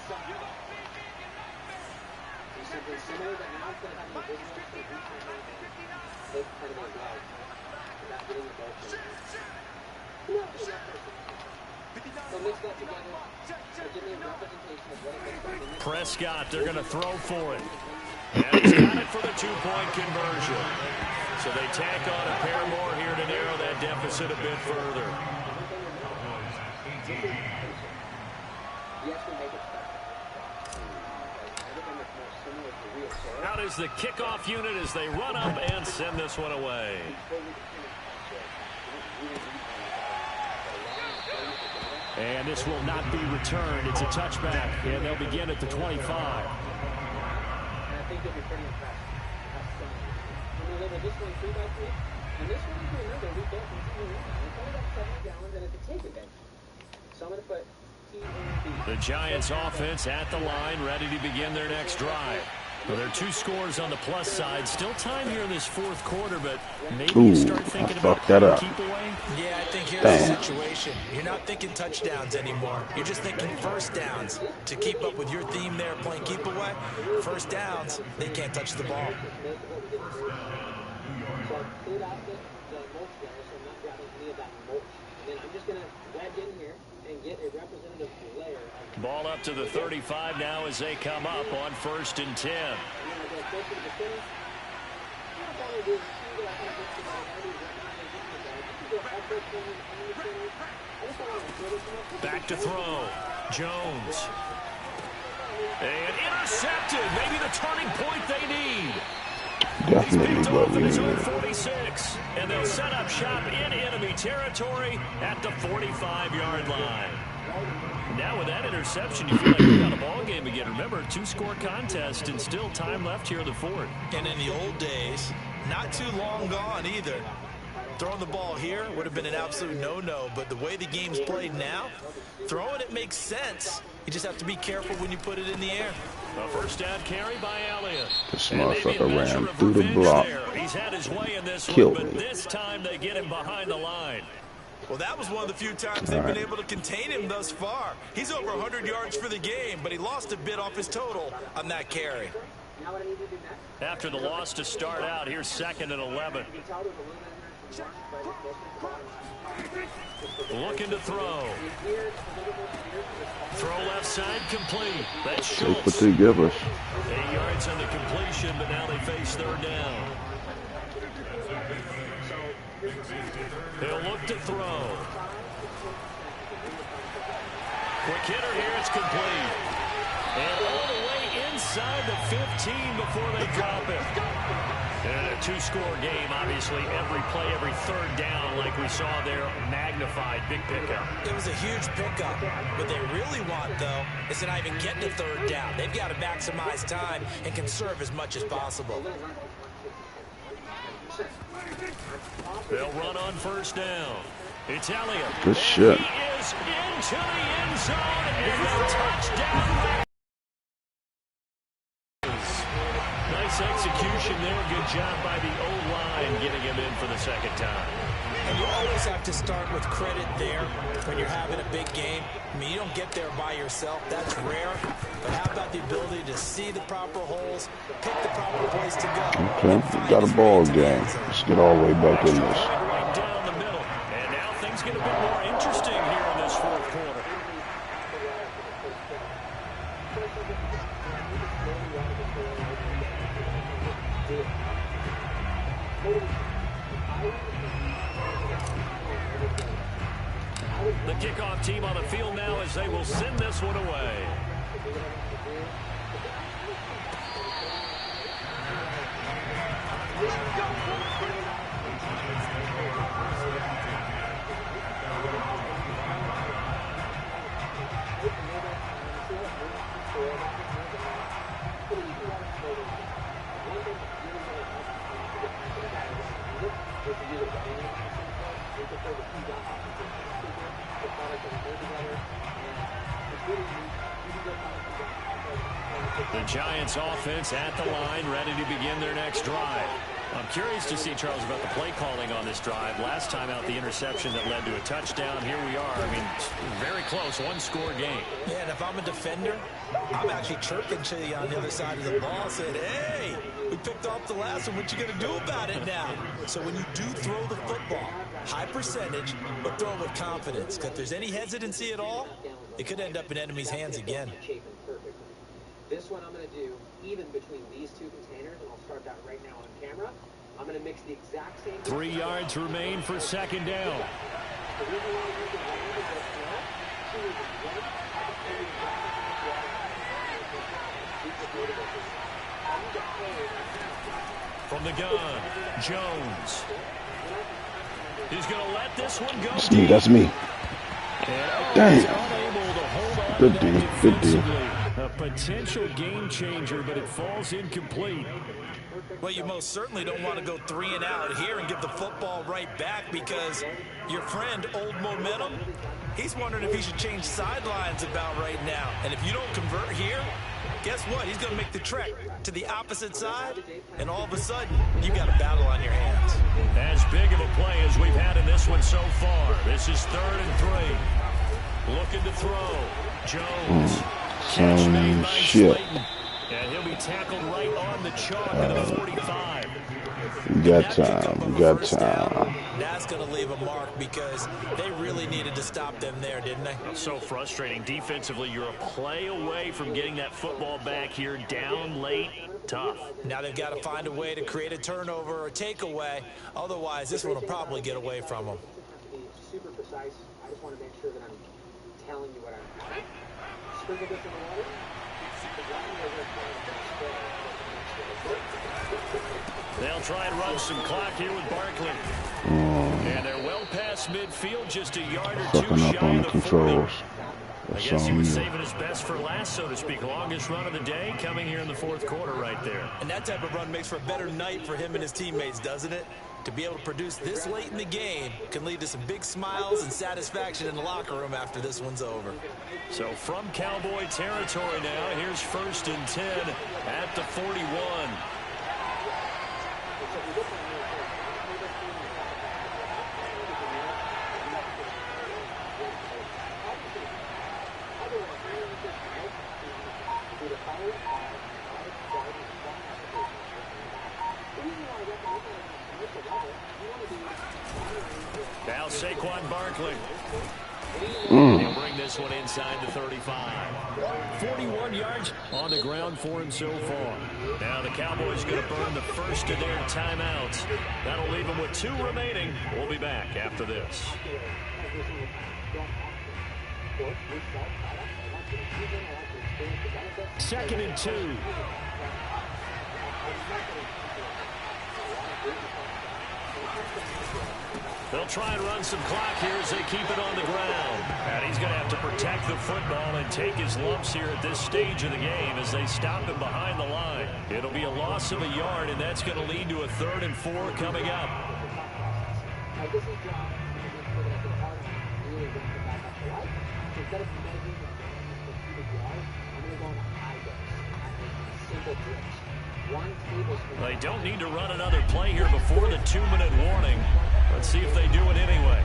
Prescott, they're going to throw for it. And he's got it for the 2-point conversion. So they tack on a pair more here to narrow that deficit a bit further. Out is the kickoff unit as they run up and send this one away. And this will not be returned. It's a touchback, and they'll begin at the 25. And I think they'll be pretty impressed. When they this one 3x3, and this one, if you remember, we built this one. It's only about 70 gallons, and it's a take event. So I'm going to put T and B. The Giants offense at the line, ready to begin their next drive. Well, there are 2 scores on the plus side. Still time here in this 4th quarter, but maybe you start thinking about that up. keep away. Yeah, I think here's the situation. You're not thinking touchdowns anymore. You're just thinking first downs. To keep up with your theme there, playing keep away, first downs, they can't touch the ball. Ball up to the 35 now as they come up on 1st and 10. Back to throw. Jones. And intercepted. Maybe the turning point they need. Definitely what we His own need. 46. And they'll set up shop in enemy territory at the 45-yard line. Now with that interception, you feel like we got a ball game again. Remember, 2-score contest and still time left here in the 4th. And in the old days, not too long gone either. Throwing the ball here would have been an absolute no-no, but the way the game's played now, throwing it makes sense. You just have to be careful when you put it in the air. A first down carry by Elliott. This motherfucker ran through the block. He's had his way in this Killed one, but me. this time they get him behind the line. Well, that was one of the few times they've been able to contain him thus far. He's over 100 yards for the game, but he lost a bit off his total on that carry. After the loss to start out, here's 2nd and 11. Looking to throw. Throw left side complete. That's Take what Schultz. they give us. 8 yards on the completion, but now they face 3rd down. He'll look to throw. Quick hitter here, it's complete. And all the way inside the 15 before they drop it. And a 2-score game, obviously, every play, every 3rd down, like we saw there, magnified, big pickup. It was a huge pickup. What they really want, though, is to not even get to 3rd down. They've got to maximize time and conserve as much as possible. They'll run on 1st down. It's Elliott. Good shit. He is into the end zone and a touchdown. Nice execution there. Good job by the O-line getting him in for the 2nd time. And you always have to start with credit there when you're having a big game. I mean, you don't get there by yourself. That's rare. But how about the ability to see the proper holes, pick the proper place to go? Okay, we got a ball game. Let's get all the way back in this. Right down the middle. And now things get a bit more interesting here in this fourth quarter. The kickoff team on the field now as they will send this one away. The Giants offense at the line, ready to begin their next drive. I'm curious to see, Charles, about the play calling on this drive. Last time out, the interception that led to a touchdown. Here we are. I mean, very close, one-score game. Yeah, and if I'm a defender, I'm actually chirping to you on the other side of the ball, saying, hey, we picked off the last one. What you going to do about it now? So when you do throw the football, high percentage, but throw it with confidence. Because if there's any hesitancy at all, it could end up in enemy's hands again. This one I'm going to do even between these two containers, and I'll start that right now on camera. I'm going to mix the exact same. 3 yards remain for second down. From the gun, Jones. He's going to let this one go. That's me. That's me. Damn. Good deal. Good deal. A potential game changer, but it falls incomplete. Well, you most certainly don't want to go 3 and out here and give the football right back, because your friend, Old Momentum, he's wondering if he should change sidelines about right now. And if you don't convert here, guess what? He's going to make the trek to the opposite side, and all of a sudden, you got a battle on your hands. As big of a play as we've had in this one so far. This is 3rd and 3. Looking to throw. Jones. Catch made by Slayton. And he'll be tackled right on the chalk at the 45. We got time. We got time. That's going to leave a mark, because they really needed to stop them there, didn't they? So frustrating. Defensively, you're a play away from getting that football back here. Down late. Tough. Now they've got to find a way to create a turnover or takeaway. Otherwise, this one will probably get away from them. Super precise. I just want to make sure that I'm telling you what I'm doing. Sprinkle this in the water. They'll try and run some clock here with Barkley. And they're well past midfield, just a yard or two shy on of the the controls. 40. I guess he was saving his best for last, so to speak. Longest run of the day coming here in the fourth quarter right there. And that type of run makes for a better night for him and his teammates, doesn't it? To be able to produce this late in the game can lead to some big smiles and satisfaction in the locker room after this one's over. So from Cowboy territory now, here's 1st and 10 at the 41. Now Saquon Barkley. He'll bring this one inside the 35. 41 yards on the ground for him so far. Now the Cowboys going to burn the first of their timeouts. That'll leave them with 2 remaining. We'll be back after this. 2nd and 2. They'll try and run some clock here as they keep it on the ground. And he's going to have to protect the football and take his lumps here at this stage of the game as they stop him behind the line. It'll be a loss of a yard, and that's going to lead to a 3rd and 4 coming up. They don't need to run another play here before the 2-minute warning. Let's see if they do it anyway.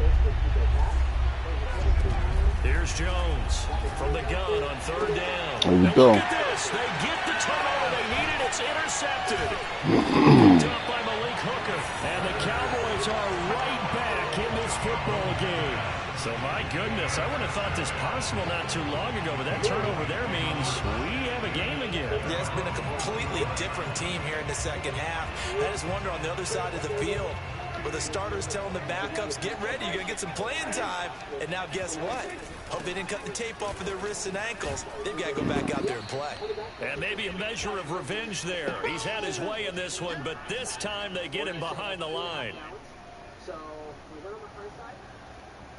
Here's Jones from the gun on third down. There we go. Look at this. They get the turnover they needed. It's intercepted. Picked up by Malik Hooker. And the Cowboys are right back in this football game. So, my goodness, I wouldn't have thought this possible not too long ago, but that turnover there means we have a game again. Yeah, it's been a completely different team here in the second half. I just wonder on the other side of the field, where the starters telling the backups, get ready, you're going to get some playing time. And now guess what? Hope they didn't cut the tape off of their wrists and ankles. They've got to go back out there and play. And maybe a measure of revenge there. He's had his way in this one, but this time they get him behind the line. So we went on the high side.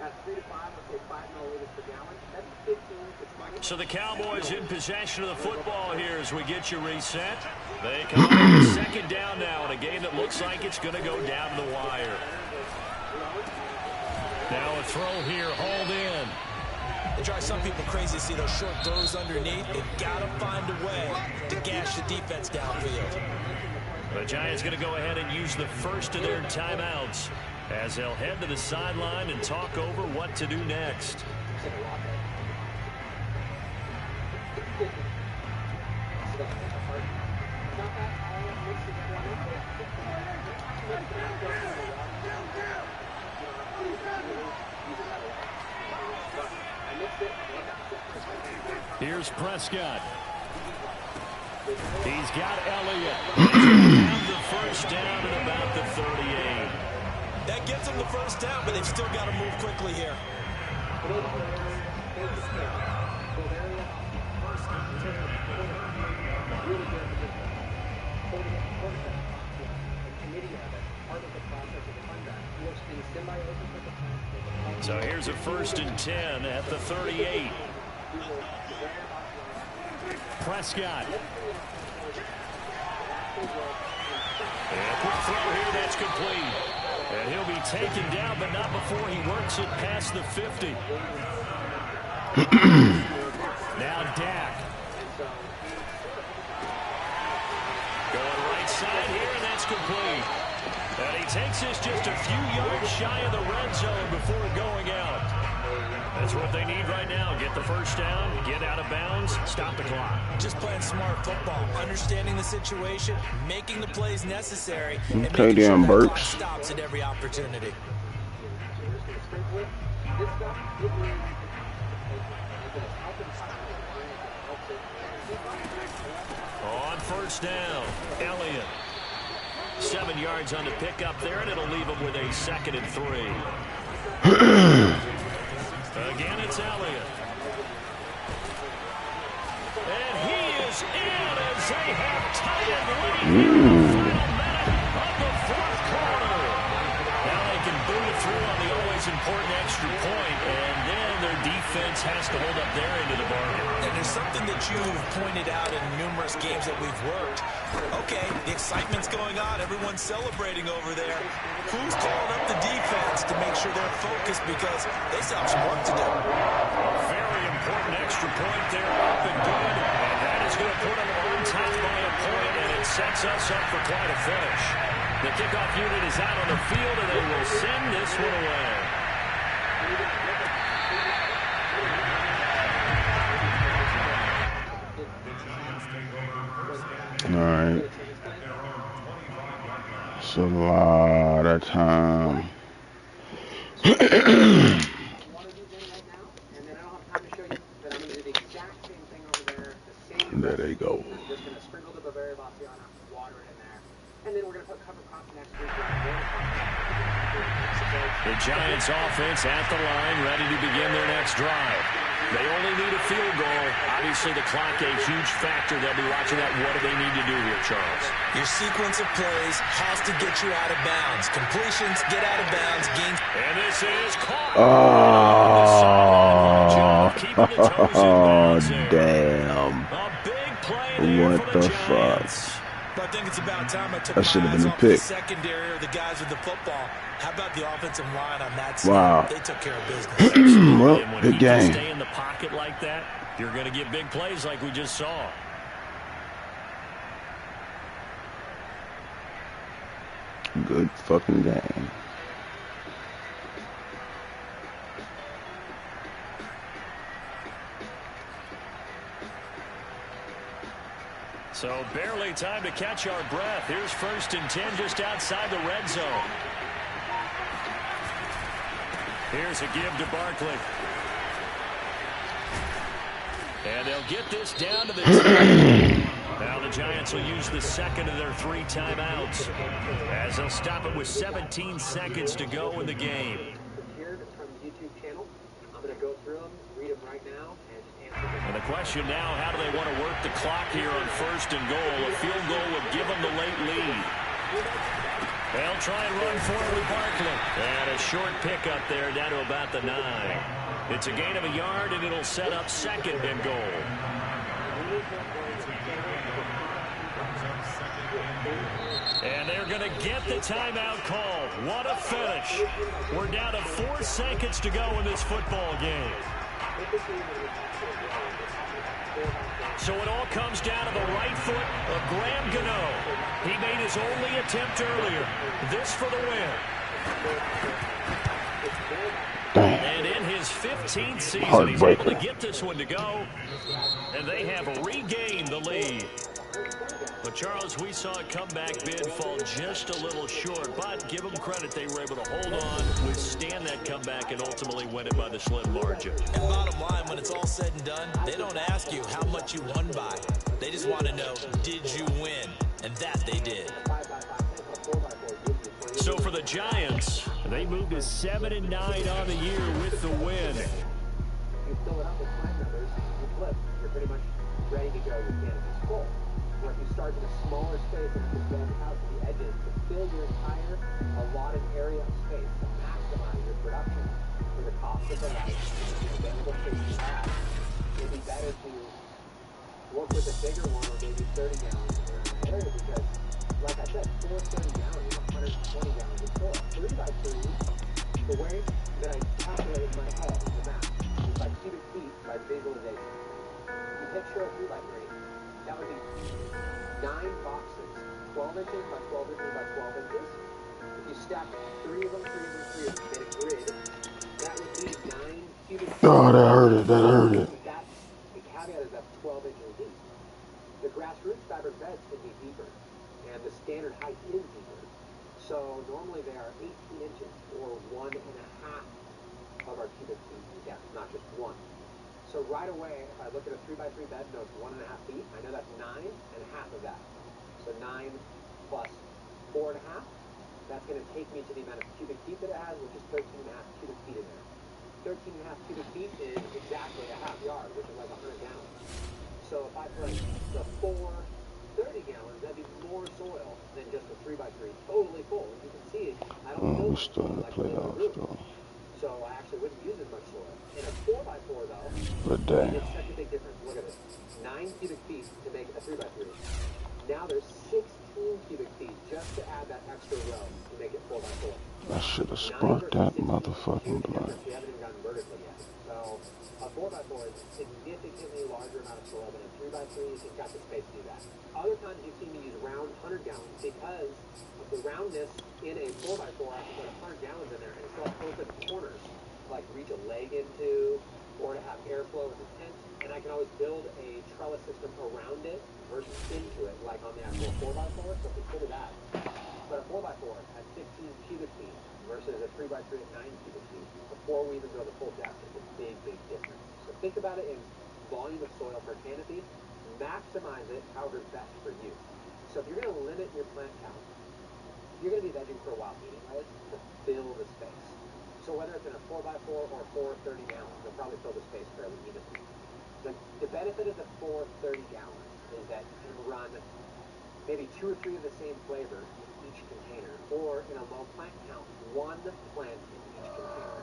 At 3 to 5, let's say 5 milliliters per gallon. That's 15 to 20. So the Cowboys in possession of the football here as we get you reset. They come up with second down now in a game that looks like it's going to go down to the wire. Now a throw here, hauled in. It drives some people crazy to see those short throws underneath. They've got to find a way to gash the defense downfield. The Giants going to go ahead and use the first of their timeouts as they'll head to the sideline and talk over what to do next. Here's Prescott. He's got Elliott. Have the first down at about the 38. That gets them the first down, but they've still got to move quickly here. So here's a 1st and 10 at the 38. Prescott. And quick throw here, that's complete. And he'll be taken down, but not before he works it past the 50. Now Dak. Going right side here, and that's complete. And he takes this just a few yards shy of the red zone before going out. That's what they need right now. Get the first down, get out of bounds, stop the clock. Just playing smart football, understanding the situation, making the plays necessary, and Okay, making sure damn that clock Burks. stops at every opportunity. On first down, Elliott. 7 yards on the pickup there, and it'll leave him with a 2nd and 3. Again, it's Elliott. And he is in as they have tied it late here in the final minute of the 4th quarter. Now they can boot it through on the always important extra point, and then their defense has to hold up their end of the bargain. And there's something that you've pointed out in numerous games that we've worked. Okay, the excitement's going on. Everyone's celebrating over there. Who's calling up the defense to make sure they're focused because they still have some work to do? Very important extra point there, up and good. And that is going to put them on top by a point, and it sets us up for quite a finish. The kickoff unit is out on the field, and they will send this one away. All right. It's a lot of time. There they go. Just going to sprinkle the Bavaria Bassiana, water it in there. And then we're going to put cover crops next week. The Giants offense at the line, ready to begin their next drive. They only need a field goal. Obviously, the clock a huge factor. They'll be watching that. What do they need to do here, Charles? Your sequence of plays has to get you out of bounds. Completions, get out of bounds, gains. And this is caught. Oh, damn. A big play there What for the Giants. fuck? But I think it's about time I took That should my have been eyes a off the pick. secondary or the guys with the football. How about the offensive line on that side? Wow. They took care of business. Well, And when big he can game. stay in the pocket like that, you're going to get big plays like we just saw. Good fucking game. So barely time to catch our breath. Here's 1st and 10 just outside the red zone. Here's a give to Barkley. And they'll get this down to the 10. Now the Giants will use the second of their 3 timeouts as they'll stop it with 17 seconds to go in the game. Prepared from the YouTube channel. I'm going to go through them, read them right now, and answer them. And the question now, how do they want to work the clock here on 1st and goal? A field goal would give them the late lead. They'll try and run for it with Barkley. And a short pickup there down to about the 9. It's a gain of a yard, and it'll set up 2nd and goal. And they're going to get the timeout called. What a finish. We're down to 4 seconds to go in this football game. So it all comes down to the right foot of Graham Gano. He made his only attempt earlier. This for the win. And in his 15th season, he's able to get this one to go. And they have regained the lead. But, Charles, we saw a comeback bid fall just a little short. But give them credit, they were able to hold on, withstand that comeback, and ultimately win it by the slim margin. And bottom line, when it's all said and done, they don't ask you how much you won by. They just want to know, did you win? And that they did. So for the Giants, they moved to 7-9 on the year with the win. You fill it up with time numbers, you flip. You're pretty much ready to go. Your canvas is full. Where if you start in a smaller space and you bend out to the edges to fill your entire allotted area of space to maximize your production for the cost of the life and the available space you have, it'd be better to work with a bigger one or maybe 30 gallons around the area because, like I said, 4 30 gallons is 120 gallons of soil. 3 by 3, the way that I calculate in my head the math is by cubic feet by visualization. You picture a 3 by 3. That would be 9 boxes, 12 inches by 12 inches by 12 inches. If you stack 3 of them, 3 of them, 3 of them, made a grid, that would be 9 cubic feet. Oh, that hurt it. That hurt it. The caveat is that's 12 inches deep. The grassroots fabric beds can be deeper, and the standard height is deeper. So normally they are 18 inches, or 1.5 of our cubic feet in depth, not just 1. So right away, if I look at a 3 by 3 bed, no, it's 1.5 feet. I know that's 9 and a half of that. So 9 plus 4.5. That's going to take me to the amount of cubic feet that it has, which is 13.5 cubic feet in there. 13.5 cubic feet is exactly a half yard, which is like 100 gallons. So if I put the 4 30 gallons, that'd be more soil than just a 3 by 3, totally full. As you can see, I don't build soil like the roof. So I actually wouldn't use as much soil. In a 4 by 4 though, it's such a big difference. Look at this. 9 cubic feet to make a 3 by 3. Now there's 16 cubic feet just to add that extra row to make it 4 by 4. I should have sparked that motherfucking blood. We haven't even gotten vertically yet. So a 4 by 4 is a significantly larger amount of soil than a 3 by 3. You've got the space to do that. Other times you've seen me use round 100 gallons because of the roundness in a 4 by 4. I can put 100 gallons in there and still have open corners to like reach a leg into or to have airflow in the tent. And I can always build a trellis system around it versus into it like on the actual 4 by 4. So consider that. But a 4 by 4 at 15 cubic feet versus a 3 by 3 at 9 cubic feet before we even go to full depth is a big, big difference. So think about it in volume of soil per canopy. Maximize it however is best for you. So if you're going to limit your plant count, you're going to be vegging for a while anyways to fill the space. So whether it's in a 4 by 4 or 4 30 gallons, they'll probably fill the space fairly evenly. The benefit of the 4 30 gallons is that you can run maybe 2 or 3 of the same flavor in each container, or in a low plant count, 1 plant in each container.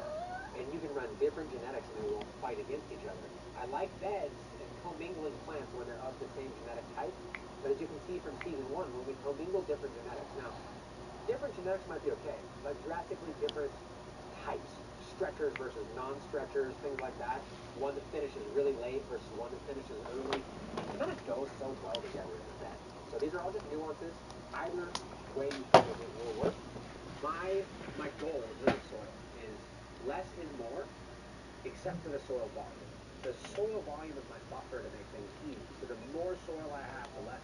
And you can run different genetics and they won't fight against each other. I like beds and commingling plants when they're of the same genetic type, but as you can see from season 1, when we commingle different genetics, now, different genetics might be okay, but drastically different types, stretchers versus non-stretchers, things like that, one that finishes really late versus one that finishes early, it kind of goes so well together in the bed. So these are all just nuances. Either way you think it will work. My goal with the soil is less is more, except for the soil volume. The soil volume is my buffer to make things easy. So the more soil I have, the less